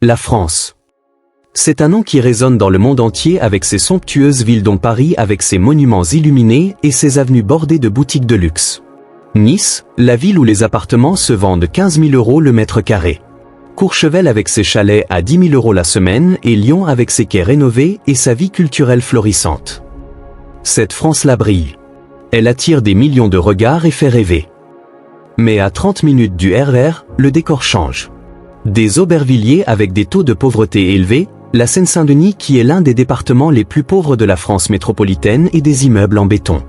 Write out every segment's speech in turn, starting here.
La France. C'est un nom qui résonne dans le monde entier avec ses somptueuses villes dont Paris avec ses monuments illuminés et ses avenues bordées de boutiques de luxe. Nice, la ville où les appartements se vendent 15 000 € le mètre carré. Courchevel avec ses chalets à 10 000 € la semaine et Lyon avec ses quais rénovés et sa vie culturelle florissante. Cette France-là brille. Elle attire des millions de regards et fait rêver. Mais à 30 minutes du RER, le décor change. Des Aubervilliers avec des taux de pauvreté élevés, la Seine-Saint-Denis qui est l'un des départements les plus pauvres de la France métropolitaine et des immeubles en béton.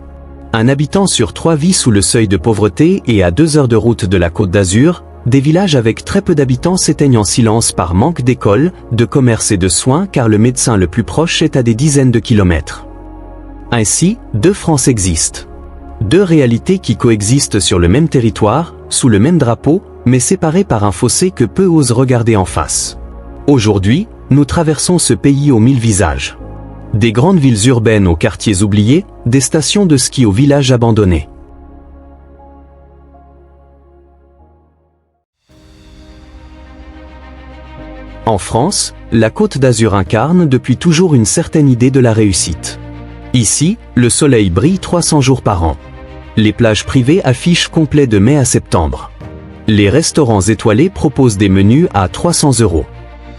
Un habitant sur 3 vit sous le seuil de pauvreté et à 2 heures de route de la Côte d'Azur, des villages avec très peu d'habitants s'éteignent en silence par manque d'écoles, de commerce et de soins car le médecin le plus proche est à des dizaines de kilomètres. Ainsi, 2 France existent. 2 réalités qui coexistent sur le même territoire, sous le même drapeau, mais séparées par un fossé que peu osent regarder en face. Aujourd'hui, nous traversons ce pays aux 1000 visages. Des grandes villes urbaines aux quartiers oubliés, des stations de ski aux villages abandonnés. En France, la Côte d'Azur incarne depuis toujours une certaine idée de la réussite. Ici, le soleil brille 300 jours par an. Les plages privées affichent complet de mai à septembre. Les restaurants étoilés proposent des menus à 300 €.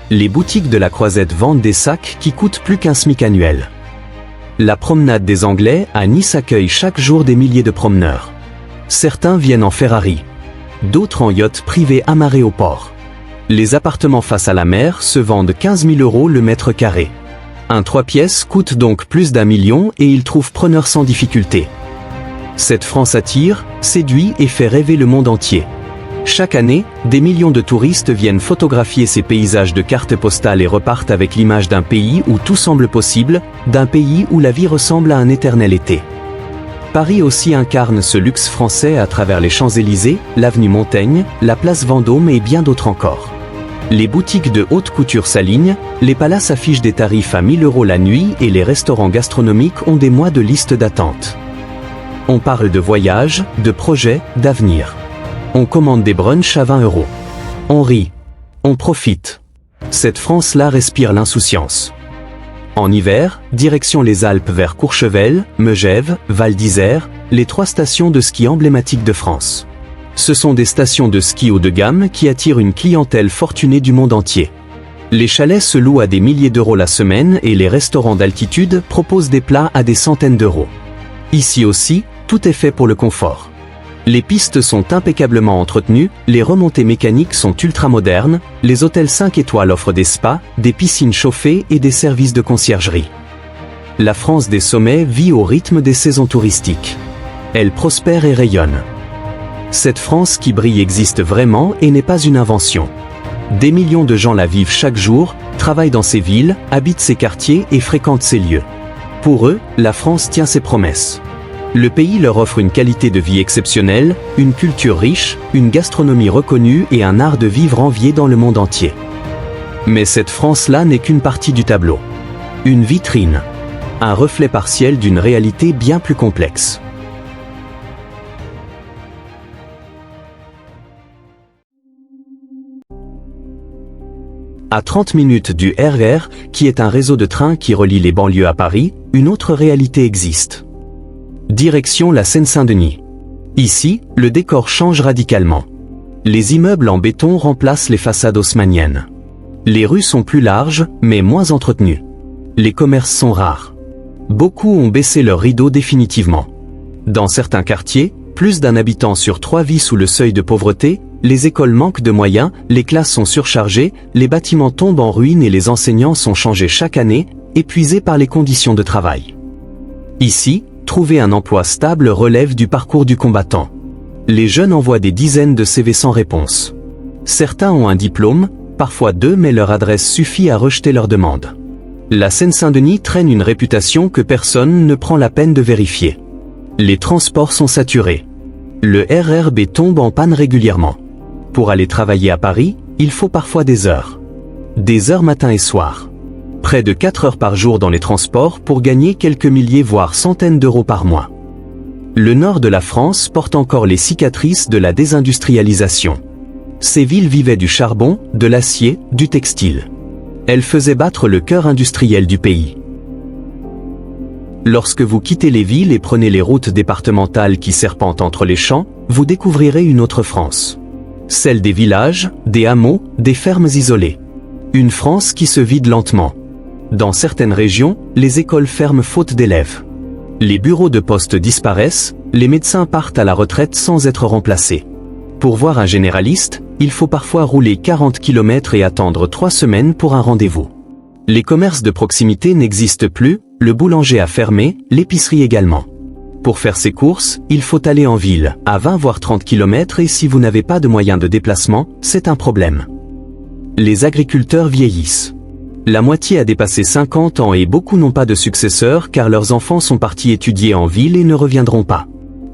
Les boutiques de la Croisette vendent des sacs qui coûtent plus qu'un SMIC annuel. La promenade des Anglais à Nice accueille chaque jour des milliers de promeneurs. Certains viennent en Ferrari. D'autres en yacht privé amarré au port. Les appartements face à la mer se vendent 15 000 € le mètre carré. Un 3 pièces coûte donc plus d'1 million et il trouve preneur sans difficulté. Cette France attire, séduit et fait rêver le monde entier. Chaque année, des millions de touristes viennent photographier ces paysages de cartes postales et repartent avec l'image d'un pays où tout semble possible, d'un pays où la vie ressemble à un éternel été. Paris aussi incarne ce luxe français à travers les Champs-Élysées, l'avenue Montaigne, la place Vendôme et bien d'autres encore. Les boutiques de haute couture s'alignent, les palaces affichent des tarifs à 1 000 € la nuit et les restaurants gastronomiques ont des mois de liste d'attente. On parle de voyage, de projets, d'avenir. On commande des brunchs à 20 €. On rit. On profite. Cette France-là respire l'insouciance. En hiver, direction les Alpes vers Courchevel, Megève, Val d'Isère, les 3 stations de ski emblématiques de France. Ce sont des stations de ski haut de gamme qui attirent une clientèle fortunée du monde entier. Les chalets se louent à des milliers d'euros la semaine et les restaurants d'altitude proposent des plats à des centaines d'euros. Ici aussi, tout est fait pour le confort. Les pistes sont impeccablement entretenues, les remontées mécaniques sont ultra modernes, les hôtels 5 étoiles offrent des spas, des piscines chauffées et des services de conciergerie. La France des sommets vit au rythme des saisons touristiques. Elle prospère et rayonne. Cette France qui brille existe vraiment et n'est pas une invention. Des millions de gens la vivent chaque jour, travaillent dans ces villes, habitent ces quartiers et fréquentent ces lieux. Pour eux, la France tient ses promesses. Le pays leur offre une qualité de vie exceptionnelle, une culture riche, une gastronomie reconnue et un art de vivre envié dans le monde entier. Mais cette France-là n'est qu'une partie du tableau. Une vitrine. Un reflet partiel d'une réalité bien plus complexe. À 30 minutes du RER, qui est un réseau de trains qui relie les banlieues à Paris, une autre réalité existe. Direction la Seine-Saint-Denis. Ici, le décor change radicalement. Les immeubles en béton remplacent les façades haussmanniennes. Les rues sont plus larges, mais moins entretenues. Les commerces sont rares. Beaucoup ont baissé leurs rideaux définitivement. Dans certains quartiers, plus d'1 habitant sur 3 vit sous le seuil de pauvreté, les écoles manquent de moyens, les classes sont surchargées, les bâtiments tombent en ruine et les enseignants sont changés chaque année, épuisés par les conditions de travail. Ici, trouver un emploi stable relève du parcours du combattant. Les jeunes envoient des dizaines de CV sans réponse. Certains ont un diplôme, parfois 2, mais leur adresse suffit à rejeter leur demande. La Seine-Saint-Denis traîne une réputation que personne ne prend la peine de vérifier. Les transports sont saturés. Le RER tombe en panne régulièrement. Pour aller travailler à Paris, il faut parfois des heures. Des heures matin et soir. Près de 4 heures par jour dans les transports pour gagner quelques milliers voire centaines d'euros par mois. Le nord de la France porte encore les cicatrices de la désindustrialisation. Ces villes vivaient du charbon, de l'acier, du textile. Elles faisaient battre le cœur industriel du pays. Lorsque vous quittez les villes et prenez les routes départementales qui serpentent entre les champs, vous découvrirez une autre France. Celle des villages, des hameaux, des fermes isolées. Une France qui se vide lentement. Dans certaines régions, les écoles ferment faute d'élèves. Les bureaux de poste disparaissent, les médecins partent à la retraite sans être remplacés. Pour voir un généraliste, il faut parfois rouler 40 km et attendre 3 semaines pour un rendez-vous. Les commerces de proximité n'existent plus, le boulanger a fermé, l'épicerie également. Pour faire ses courses, il faut aller en ville, à 20 voire 30 km et si vous n'avez pas de moyens de déplacement, c'est un problème. Les agriculteurs vieillissent. La moitié a dépassé 50 ans et beaucoup n'ont pas de successeurs car leurs enfants sont partis étudier en ville et ne reviendront pas.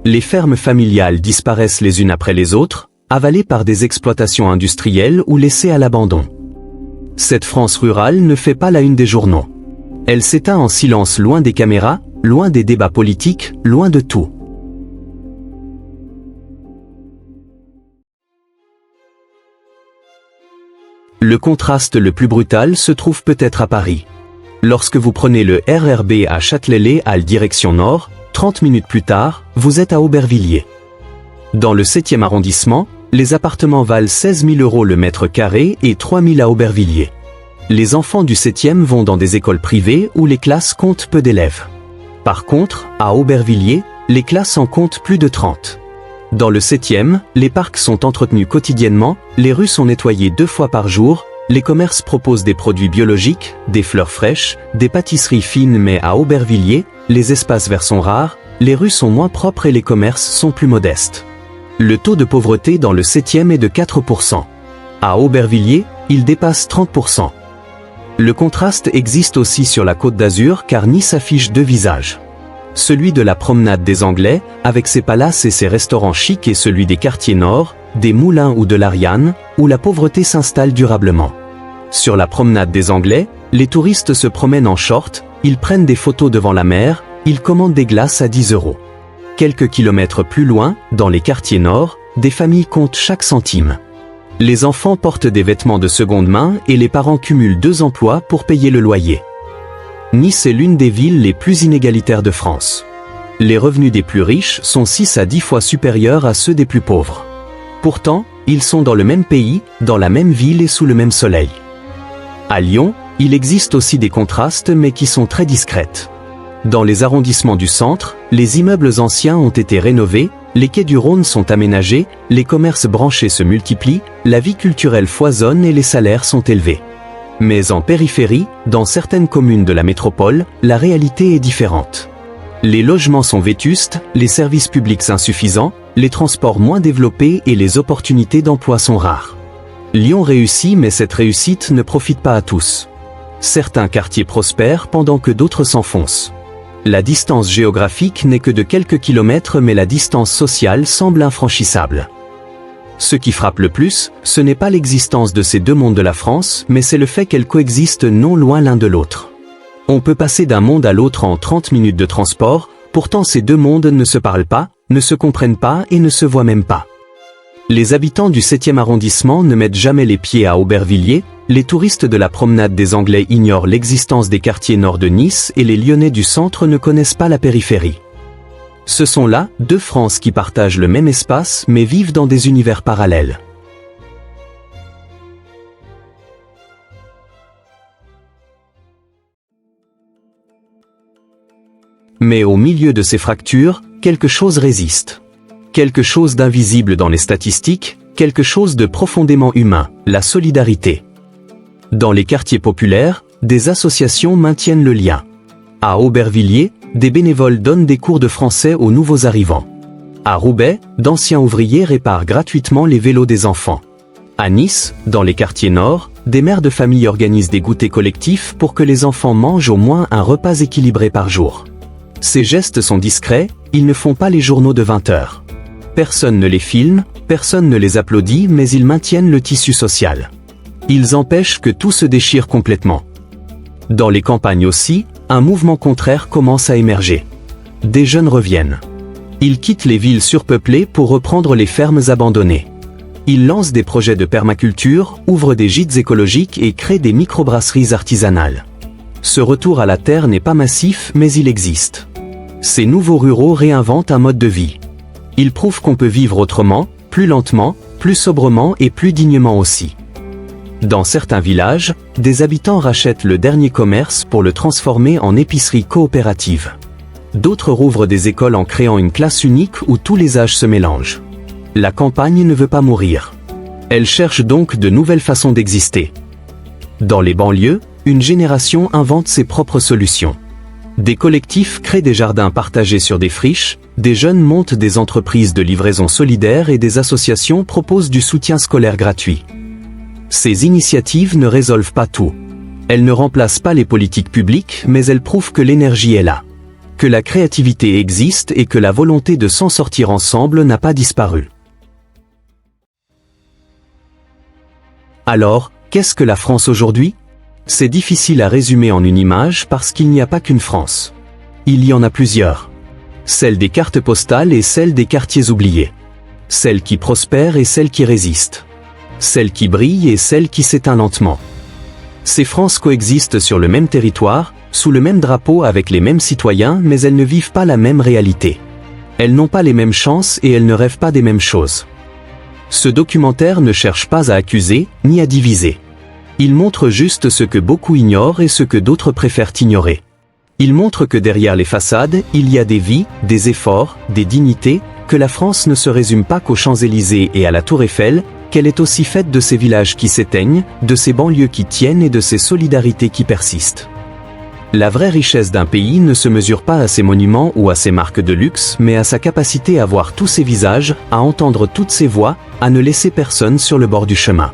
Les fermes familiales disparaissent les unes après les autres, avalées par des exploitations industrielles ou laissées à l'abandon. Cette France rurale ne fait pas la une des journaux. Elle s'éteint en silence loin des caméras, loin des débats politiques, loin de tout. Le contraste le plus brutal se trouve peut-être à Paris. Lorsque vous prenez le RER à Châtelet-Les à direction nord, 30 minutes plus tard, vous êtes à Aubervilliers. Dans le 7e arrondissement, les appartements valent 16 000 € le mètre carré et 3 000 à Aubervilliers. Les enfants du 7e vont dans des écoles privées où les classes comptent peu d'élèves. Par contre, à Aubervilliers, les classes en comptent plus de 30. Dans le 7e, les parcs sont entretenus quotidiennement, les rues sont nettoyées 2 fois par jour, les commerces proposent des produits biologiques, des fleurs fraîches, des pâtisseries fines mais à Aubervilliers, les espaces verts sont rares, les rues sont moins propres et les commerces sont plus modestes. Le taux de pauvreté dans le 7e est de 4%. À Aubervilliers, il dépasse 30%. Le contraste existe aussi sur la Côte d'Azur car Nice affiche 2 visages. Celui de la promenade des Anglais, avec ses palaces et ses restaurants chics et celui des quartiers nord, des Moulins ou de l'Ariane, où la pauvreté s'installe durablement. Sur la promenade des Anglais, les touristes se promènent en short, ils prennent des photos devant la mer, ils commandent des glaces à 10 €. Quelques kilomètres plus loin, dans les quartiers nord, des familles comptent chaque centime. Les enfants portent des vêtements de seconde main et les parents cumulent 2 emplois pour payer le loyer. Nice est l'une des villes les plus inégalitaires de France. Les revenus des plus riches sont 6 à 10 fois supérieurs à ceux des plus pauvres. Pourtant, ils sont dans le même pays, dans la même ville et sous le même soleil. À Lyon, il existe aussi des contrastes mais qui sont très discrets. Dans les arrondissements du centre, les immeubles anciens ont été rénovés, les quais du Rhône sont aménagés, les commerces branchés se multiplient, la vie culturelle foisonne et les salaires sont élevés. Mais en périphérie, dans certaines communes de la métropole, la réalité est différente. Les logements sont vétustes, les services publics insuffisants, les transports moins développés et les opportunités d'emploi sont rares. Lyon réussit mais cette réussite ne profite pas à tous. Certains quartiers prospèrent pendant que d'autres s'enfoncent. La distance géographique n'est que de quelques kilomètres mais la distance sociale semble infranchissable. Ce qui frappe le plus, ce n'est pas l'existence de ces deux mondes de la France, mais c'est le fait qu'elles coexistent non loin l'un de l'autre. On peut passer d'un monde à l'autre en 30 minutes de transport, pourtant ces deux mondes ne se parlent pas, ne se comprennent pas et ne se voient même pas. Les habitants du 7e arrondissement ne mettent jamais les pieds à Aubervilliers, les touristes de la promenade des Anglais ignorent l'existence des quartiers nord de Nice et les Lyonnais du centre ne connaissent pas la périphérie. Ce sont là deux France qui partagent le même espace mais vivent dans des univers parallèles. Mais au milieu de ces fractures, quelque chose résiste. Quelque chose d'invisible dans les statistiques, quelque chose de profondément humain, la solidarité. Dans les quartiers populaires, des associations maintiennent le lien. À Aubervilliers, des bénévoles donnent des cours de français aux nouveaux arrivants. À Roubaix, d'anciens ouvriers réparent gratuitement les vélos des enfants. À Nice, dans les quartiers nord, des mères de famille organisent des goûters collectifs pour que les enfants mangent au moins un repas équilibré par jour. Ces gestes sont discrets, ils ne font pas les journaux de 20 heures. Personne ne les filme, personne ne les applaudit mais ils maintiennent le tissu social. Ils empêchent que tout se déchire complètement. Dans les campagnes aussi, un mouvement contraire commence à émerger. Des jeunes reviennent. Ils quittent les villes surpeuplées pour reprendre les fermes abandonnées. Il lance des projets de permaculture, ouvre des gîtes écologiques et crée des microbrasseries artisanales. Ce retour à la terre n'est pas massif, mais il existe. Ces nouveaux ruraux réinventent un mode de vie. Ils prouvent qu'on peut vivre autrement, plus lentement, plus sobrement et plus dignement aussi. Dans certains villages, des habitants rachètent le dernier commerce pour le transformer en épicerie coopérative. D'autres rouvrent des écoles en créant une classe unique où tous les âges se mélangent. La campagne ne veut pas mourir. Elle cherche donc de nouvelles façons d'exister. Dans les banlieues, une génération invente ses propres solutions. Des collectifs créent des jardins partagés sur des friches, des jeunes montent des entreprises de livraison solidaire et des associations proposent du soutien scolaire gratuit. Ces initiatives ne résolvent pas tout. Elles ne remplacent pas les politiques publiques, mais elles prouvent que l'énergie est là. Que la créativité existe et que la volonté de s'en sortir ensemble n'a pas disparu. Alors, qu'est-ce que la France aujourd'hui ? C'est difficile à résumer en une image parce qu'il n'y a pas qu'une France. Il y en a plusieurs. Celle des cartes postales et celle des quartiers oubliés. Celle qui prospère et celle qui résiste. Celle qui brille et celle qui s'éteint lentement. Ces Frances coexistent sur le même territoire, sous le même drapeau avec les mêmes citoyens, mais elles ne vivent pas la même réalité. Elles n'ont pas les mêmes chances et elles ne rêvent pas des mêmes choses. Ce documentaire ne cherche pas à accuser, ni à diviser. Il montre juste ce que beaucoup ignorent et ce que d'autres préfèrent ignorer. Il montre que derrière les façades, il y a des vies, des efforts, des dignités, que la France ne se résume pas qu'aux Champs-Élysées et à la Tour Eiffel, qu'elle est aussi faite de ces villages qui s'éteignent, de ces banlieues qui tiennent et de ces solidarités qui persistent. La vraie richesse d'un pays ne se mesure pas à ses monuments ou à ses marques de luxe, mais à sa capacité à voir tous ses visages, à entendre toutes ses voix, à ne laisser personne sur le bord du chemin.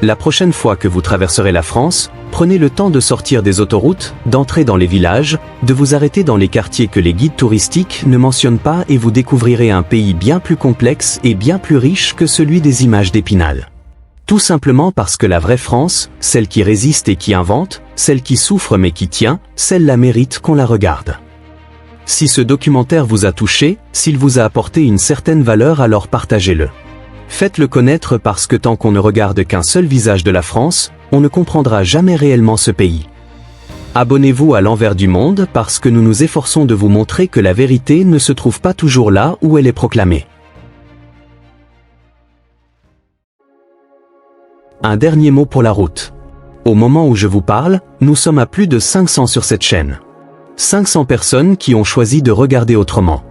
La prochaine fois que vous traverserez la France, prenez le temps de sortir des autoroutes, d'entrer dans les villages, de vous arrêter dans les quartiers que les guides touristiques ne mentionnent pas et vous découvrirez un pays bien plus complexe et bien plus riche que celui des images d'Épinal. Tout simplement parce que la vraie France, celle qui résiste et qui invente, celle qui souffre mais qui tient, celle-là mérite qu'on la regarde. Si ce documentaire vous a touché, s'il vous a apporté une certaine valeur, alors partagez-le. Faites-le connaître parce que tant qu'on ne regarde qu'un seul visage de la France, on ne comprendra jamais réellement ce pays. Abonnez-vous à l'envers du monde parce que nous nous efforçons de vous montrer que la vérité ne se trouve pas toujours là où elle est proclamée. Un dernier mot pour la route. Au moment où je vous parle, nous sommes à plus de 500 sur cette chaîne. 500 personnes qui ont choisi de regarder autrement.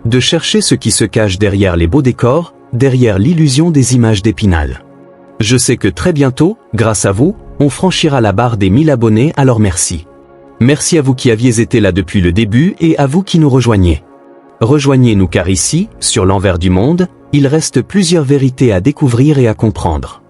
De chercher ce qui se cache derrière les beaux décors, derrière l'illusion des images d'Épinal. Je sais que très bientôt, grâce à vous, on franchira la barre des 1000 abonnés, alors merci. Merci à vous qui aviez été là depuis le début et à vous qui nous rejoignez. Rejoignez-nous car ici, sur l'envers du monde, il reste plusieurs vérités à découvrir et à comprendre.